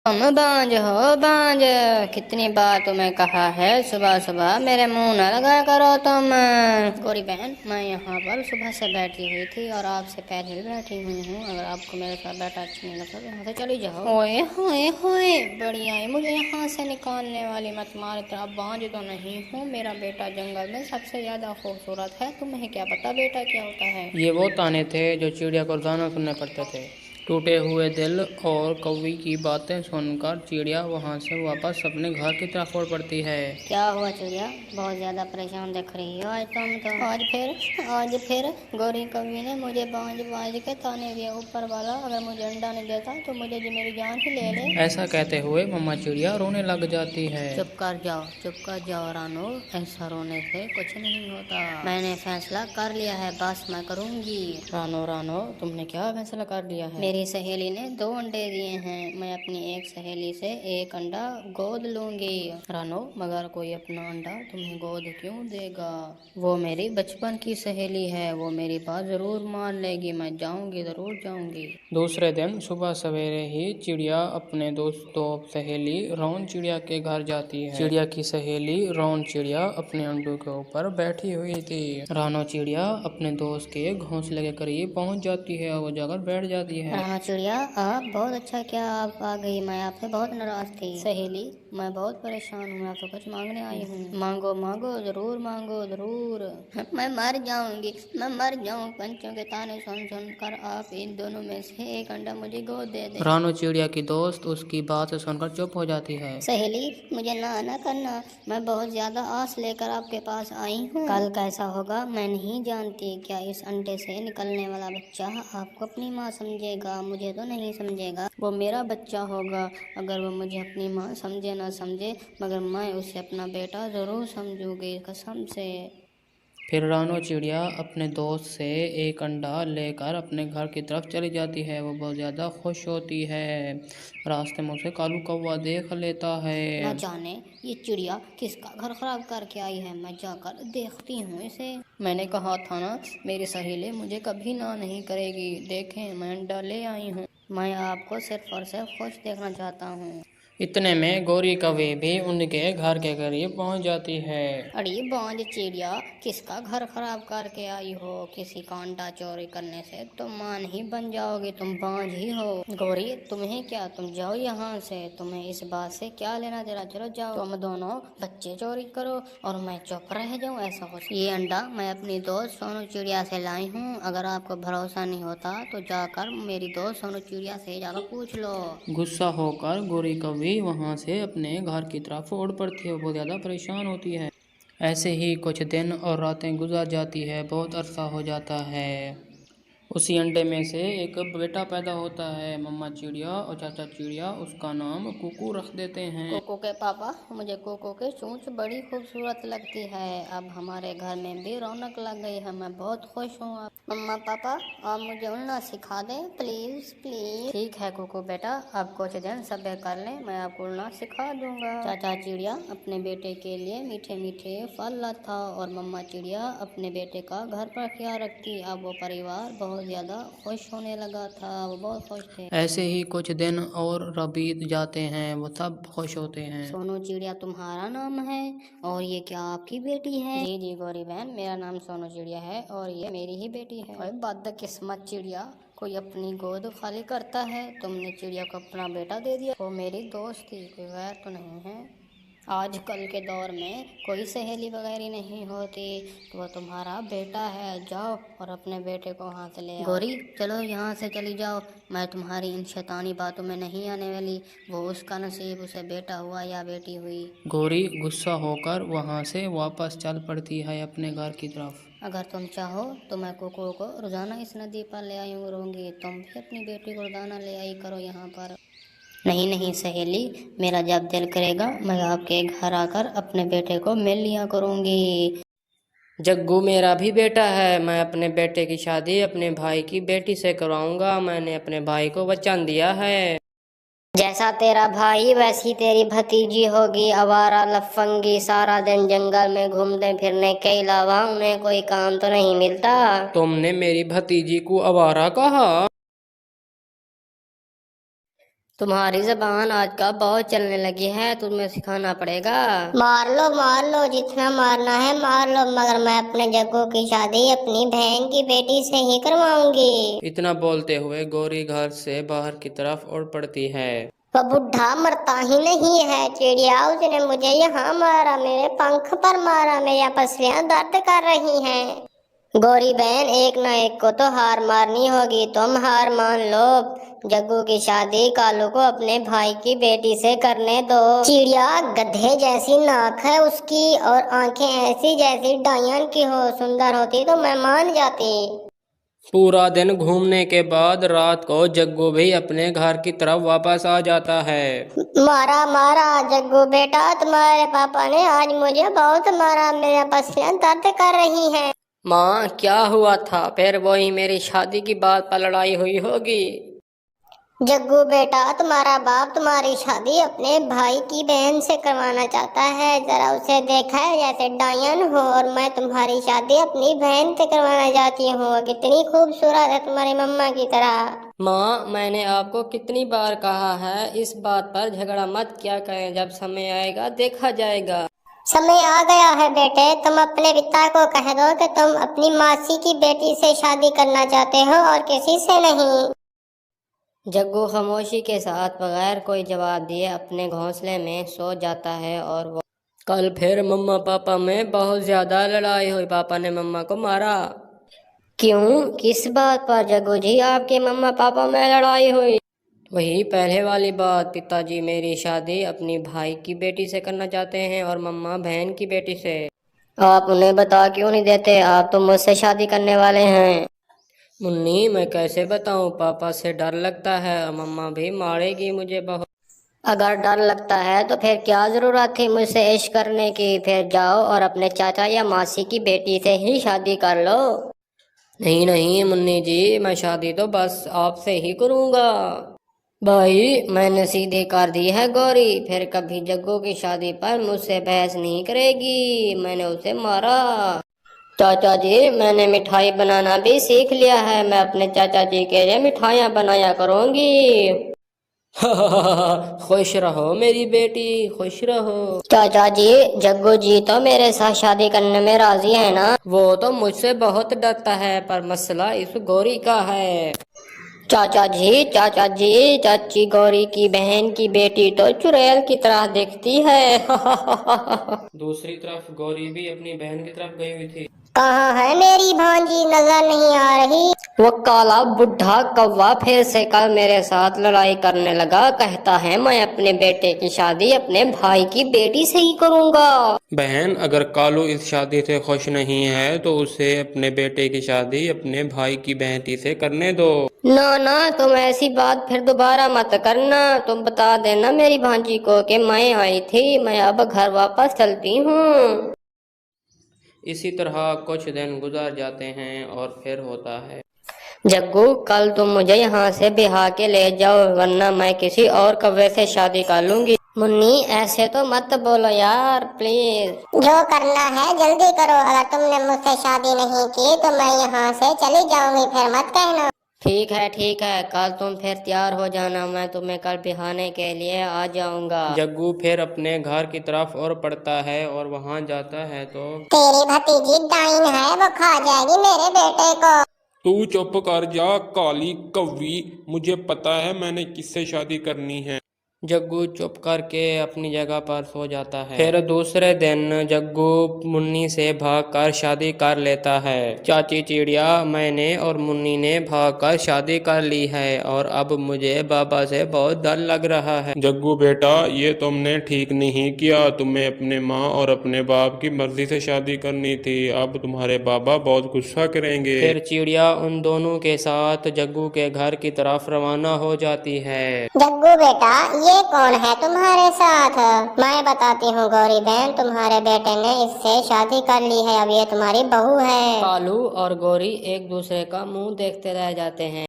तुम बांझ हो बांझ। कितनी बार तुम्हें कहा है सुबह सुबह मेरे मुंह न लगा करो तुम। गोरी बहन, मैं यहाँ पर सुबह से बैठी हुई थी और आपसे पहले भी बैठी हुई हूँ। अगर आपको मेरे साथ बैठा अच्छा नहीं लगता तो यहाँ से चली जाओ। ओए होए होए, बढ़िया है, मुझे यहाँ से निकालने वाली मत मार। अब बांझ तो नहीं हूँ, मेरा बेटा जंगल में सबसे ज्यादा खूबसूरत है। तुम्हें क्या पता बेटा क्या होता है। ये वो ताने थे जो चिड़िया को रोजाना सुनने पड़ते थे। टूटे हुए दिल और कौवी की बातें सुनकर चिड़िया वहां से वापस अपने घर की तरफ उड़ पड़ती है। क्या हुआ चिड़िया, बहुत ज्यादा परेशान दिख रही हो आज तुम तो। आज फिर गौरी कवि ने मुझे बांझ बांझ के ताने दिया। ऊपर वाला अगर मुझे अंडा नहीं देता तो मुझे जो मेरी जान ही ले ले। ऐसा कहते हुए मम्मा चिड़िया रोने लग जाती है। चुप कर जाओ रानो, ऐसा रोने से कुछ नहीं होता। मैंने फैसला कर लिया है, बस मैं करूँगी। रानो तुमने क्या फैसला कर लिया है। मेरी सहेली ने 2 अंडे दिए हैं, मैं अपनी एक सहेली से 1 अंडा गोद लूंगी। रानो, मगर कोई अपना अंडा तुम्हें गोद क्यों देगा। वो मेरी बचपन की सहेली है, वो मेरी बात जरूर मान लेगी। मैं जाऊंगी, जरूर जाऊंगी। दूसरे दिन सुबह सवेरे ही चिड़िया अपने दोस्तों सहेली रौन चिड़िया के घर जाती है। चिड़िया की सहेली रौन चिड़िया अपने अंडों के ऊपर बैठी हुई थी। रानो चिड़िया अपने दोस्त के घोंसले के करीब पहुंच जाती है और वो जाकर बैठ जाती है। रानो चिड़िया, आप बहुत अच्छा किया, आप आ गई। मैं आपसे बहुत नाराज थी। सहेली, मैं बहुत परेशान हूँ, मैं आपको कुछ मांगने आई हूँ। मांगो मांगो, जरूर मांगो जरूर। मैं मर जाऊंगी, मैं मर जाऊँ। पंछियों के ताने सुन सुन कर आप इन दोनों में से 1 अंडा मुझे गोद दे दे। रानो चिड़िया की दोस्त उसकी बात सुनकर चुप हो जाती है। सहेली, मुझे ना करना, मैं बहुत ज्यादा आस लेकर आपके पास आई हूँ। कल कैसा होगा मैं नहीं जानती। क्या इस अंडे से निकलने वाला बच्चा आपको अपनी माँ समझेगा। मुझे तो नहीं समझेगा, वो मेरा बच्चा होगा। अगर वो मुझे अपनी माँ समझे ना समझे, मगर मैं उसे अपना बेटा जरूर समझूंगी, कसम से। फिर रानो चिड़िया अपने दोस्त से 1 अंडा लेकर अपने घर की तरफ चली जाती है। वो बहुत ज़्यादा खुश होती है। रास्ते में उसे कालू कौवा देख लेता है। न जाने ये चिड़िया किसका घर खराब करके आई है, मैं जाकर देखती हूँ इसे। मैंने कहा था ना, मेरी सहेली मुझे कभी ना नहीं करेगी। देखें, मैं अंडा ले आई हूँ। मैं आपको सिर्फ और सिर्फ खुश देखना चाहता हूँ। इतने में गौरी कौवे भी उनके घर के करीब पहुंच जाती है। अरे बांझ चिड़िया, किसका घर खराब करके आई हो। किसी का अंडा चोरी करने से तुम मान ही बन जाओगे, तुम बांझ ही हो। गौरी, तुम्हें क्या, तुम जाओ यहाँ से, तुम्हें इस बात से क्या लेना देना। चलो जाओ, तुम दोनों बच्चे चोरी करो और मैं चुप रह जाऊँ, ऐसा हो। ये अंडा मैं अपनी दोस्त सोनू चिड़िया से लाई हूँ। अगर आपको भरोसा नहीं होता तो जाकर मेरी दोस्त सोनू चिड़िया से जाकर पूछ लो। गुस्सा होकर गौरी कौवी वहां से अपने घर की तरफ उड़ पड़ती है। वो बहुत ज़्यादा परेशान होती है। ऐसे ही कुछ दिन और रातें गुजर जाती है। बहुत अरसा हो जाता है। उसी अंडे में से एक बेटा पैदा होता है। मम्मा चिड़िया और चाचा चिड़िया उसका नाम कुकू रख देते हैं। कोको के पापा, मुझे कोको की चोंच बड़ी खूबसूरत लगती है। अब हमारे घर में भी रौनक लग गई है, मैं बहुत खुश हूँ। मम्मा पापा, आप मुझे उड़ना सिखा दें प्लीज प्लीज। ठीक है कोको बेटा, आप कुछ दिन सब्र कर लें, मैं आपको उड़ना सिखा दूंगा। चाचा चिड़िया अपने बेटे के लिए मीठे मीठे फल लाता और मम्मा चिड़िया अपने बेटे का घर पर ख्याल रखती। अब वो परिवार बहुत ज्यादा खुश होने लगा था, वो बहुत खुश थे। ऐसे ही कुछ दिन और बीत जाते हैं। वो सब खुश होते हैं। सोनू चिड़िया तुम्हारा नाम है और ये क्या आपकी बेटी है। जी जी गौरी बहन, मेरा नाम सोनू चिड़िया है और ये मेरी ही बेटी है। ओए बदकिस्मत चिड़िया, कोई अपनी गोद खाली करता है, तुमने चिड़िया को अपना बेटा दे दिया। वो मेरी दोस्त थी, कोई गैर तो नहीं है। आजकल के दौर में कोई सहेली वगैरह नहीं होती, तो वो तुम्हारा बेटा है। जाओ और अपने बेटे को वहाँ से ले आओ। गौरी चलो यहाँ से चली जाओ, मैं तुम्हारी इन शैतानी बातों में नहीं आने वाली। वो उसका नसीब, उसे बेटा हुआ या बेटी हुई। गौरी गुस्सा होकर वहां से वापस चल पड़ती है अपने घर की तरफ। अगर तुम चाहो तो मैं कुकू को रोजाना इस नदी पर ले आई करूँगी। तुम भी अपनी बेटी को रोजाना ले आई करो यहाँ पर। नहीं नहीं सहेली, मेरा जब दिल करेगा मैं आपके घर आकर अपने बेटे को मिल लिया करूँगी। जग्गू मेरा भी बेटा है। मैं अपने बेटे की शादी अपने भाई की बेटी से करवाऊंगा। मैंने अपने भाई को वचन दिया है। जैसा तेरा भाई वैसी तेरी भतीजी होगी, आवारा लफंगी, सारा दिन जंगल में घूमने फिरने के अलावा उन्हें कोई काम तो नहीं मिलता। तुमने मेरी भतीजी को आवारा कहा। तुम्हारी जबान आजकल बहुत चलने लगी है, तुम्हें सिखाना पड़ेगा। मार लो जितना मारना है मार लो, मगर मैं अपने जग्गू की शादी अपनी बहन की बेटी से ही करवाऊंगी। इतना बोलते हुए गौरी घर से बाहर की तरफ उड़ पड़ती है। वो बुढ़ा मरता ही नहीं है चिड़िया, उसने मुझे यहाँ मारा, मेरे पंख पर मारा, मेरी पसलियां दर्द कर रही हैं। गौरी बहन एक न एक को तो हार मारनी होगी, तुम हार मान लो। जग्गू की शादी कालू को अपने भाई की बेटी से करने दो। चिड़िया गधे जैसी नाक है उसकी और आंखें ऐसी जैसी डायन की हो, सुंदर होती तो मैं मान जाती। पूरा दिन घूमने के बाद रात को जग्गू भी अपने घर की तरफ वापस आ जाता है। मारा मारा जग्गू बेटा, तुम्हारे पापा ने आज मुझे बहुत मारा, मेरे पसलियां दर्द कर रही हैं। माँ क्या हुआ था? फिर वही मेरी शादी की बात पर लड़ाई हुई होगी। जग्गू बेटा, तुम्हारा बाप तुम्हारी शादी अपने भाई की बहन से करवाना चाहता है, जरा उसे देखा है जैसे डायन हो, और मैं तुम्हारी शादी अपनी बहन से करवाना चाहती हूँ। कितनी खूबसूरत है तुम्हारी मम्मा की तरह। माँ मैंने आपको कितनी बार कहा है इस बात पर झगड़ा मत किया करें, जब समय आएगा देखा जाएगा। समय आ गया है बेटे, तुम अपने पिता को कह दो कि तुम अपनी मासी की बेटी से शादी करना चाहते हो और किसी से नहीं। जग्गू खामोशी के साथ बगैर कोई जवाब दिए अपने घोंसले में सो जाता है। और वो कल फिर मम्मा पापा में बहुत ज्यादा लड़ाई हुई, पापा ने मम्मा को मारा। क्यों, किस बात पर जग्गू जी आपके मम्मा पापा में लड़ाई हुई? वही पहले वाली बात, पिताजी मेरी शादी अपनी भाई की बेटी से करना चाहते हैं और मम्मा बहन की बेटी से। आप उन्हें बता क्यों नहीं देते? आप तो मुझसे शादी करने वाले हैं। मुन्नी मैं कैसे बताऊं, पापा से डर लगता है और मम्मा भी मारेगी मुझे बहुत। अगर डर लगता है तो फिर क्या जरूरत थी मुझसे इश्क करने की? फिर जाओ और अपने चाचा या मासी की बेटी से ही शादी कर लो। नहीं नहीं मुन्नी जी, मैं शादी तो बस आपसे ही करूंगा। भाई मैंने सीधी कर दी है गौरी, फिर कभी जग्गू की शादी पर मुझसे बहस नहीं करेगी, मैंने उसे मारा। चाचा जी मैंने मिठाई बनाना भी सीख लिया है, मैं अपने चाचा जी के लिए मिठाइयाँ बनाया करूँगी। खुश रहो मेरी बेटी, खुश रहो। चाचा जी जग्गू जी तो मेरे साथ शादी करने में राजी है ना? वो तो मुझसे बहुत डरता है, पर मसला इस गौरी का है। चाचा जी चाची गौरी की बहन की बेटी तो चुड़ैल की तरह दिखती है। दूसरी तरफ गौरी भी अपनी बहन की तरफ गई हुई थी। कहाँ है मेरी भांजी, नजर नहीं आ रही। वो काला बुढ़ा कौवा फिर से कल मेरे साथ लड़ाई करने लगा, कहता है मैं अपने बेटे की शादी अपने भाई की बेटी से ही करूँगा। बहन अगर कालू इस शादी से खुश नहीं है तो उसे अपने बेटे की शादी अपने भाई की बेटी से करने दो। ना तुम ऐसी बात फिर दोबारा मत करना, तुम बता देना मेरी भांजी को कि मैं आई थी, मैं अब घर वापस चलती हूँ। इसी तरह कुछ दिन गुजर जाते हैं और फिर होता है। जग्गू कल तुम मुझे यहाँ से बिहा के ले जाओ, वरना मैं किसी और कौवे से शादी कर लूंगी। मुन्नी ऐसे तो मत बोलो यार प्लीज। जो करना है जल्दी करो, अगर तुमने मुझसे शादी नहीं की तो मैं यहाँ से चली जाऊंगी, फिर मत कहना। ठीक है कल तुम फिर तैयार हो जाना, मैं तुम्हें कल बिहाने के लिए आ जाऊंगा। जग्गू फिर अपने घर की तरफ और पड़ता है और वहाँ जाता है तो तेरी भतीजी डाइन है, वो खा जाएगी मेरे बेटे को। तू चुप कर जा काली कव्वी, मुझे पता है मैंने किससे शादी करनी है। जग्गू चुप करके अपनी जगह पर सो जाता है। फिर दूसरे दिन जग्गू मुन्नी से भागकर शादी कर लेता है। चाची चिड़िया, मैंने और मुन्नी ने भागकर शादी कर ली है और अब मुझे बाबा से बहुत डर लग रहा है। जग्गू बेटा ये तुमने ठीक नहीं किया, तुम्हें अपने माँ और अपने बाप की मर्जी से शादी करनी थी, अब तुम्हारे बाबा बहुत गुस्सा करेंगे। फिर चिड़िया उन दोनों के साथ जग्गू के घर की तरफ रवाना हो जाती है। जग्गू बेटा ये कौन है तुम्हारे साथ? मैं बताती हूँ गौरी बहन, तुम्हारे बेटे ने इससे शादी कर ली है, अब ये तुम्हारी बहू है। कालू और गौरी एक दूसरे का मुंह देखते रह जाते हैं।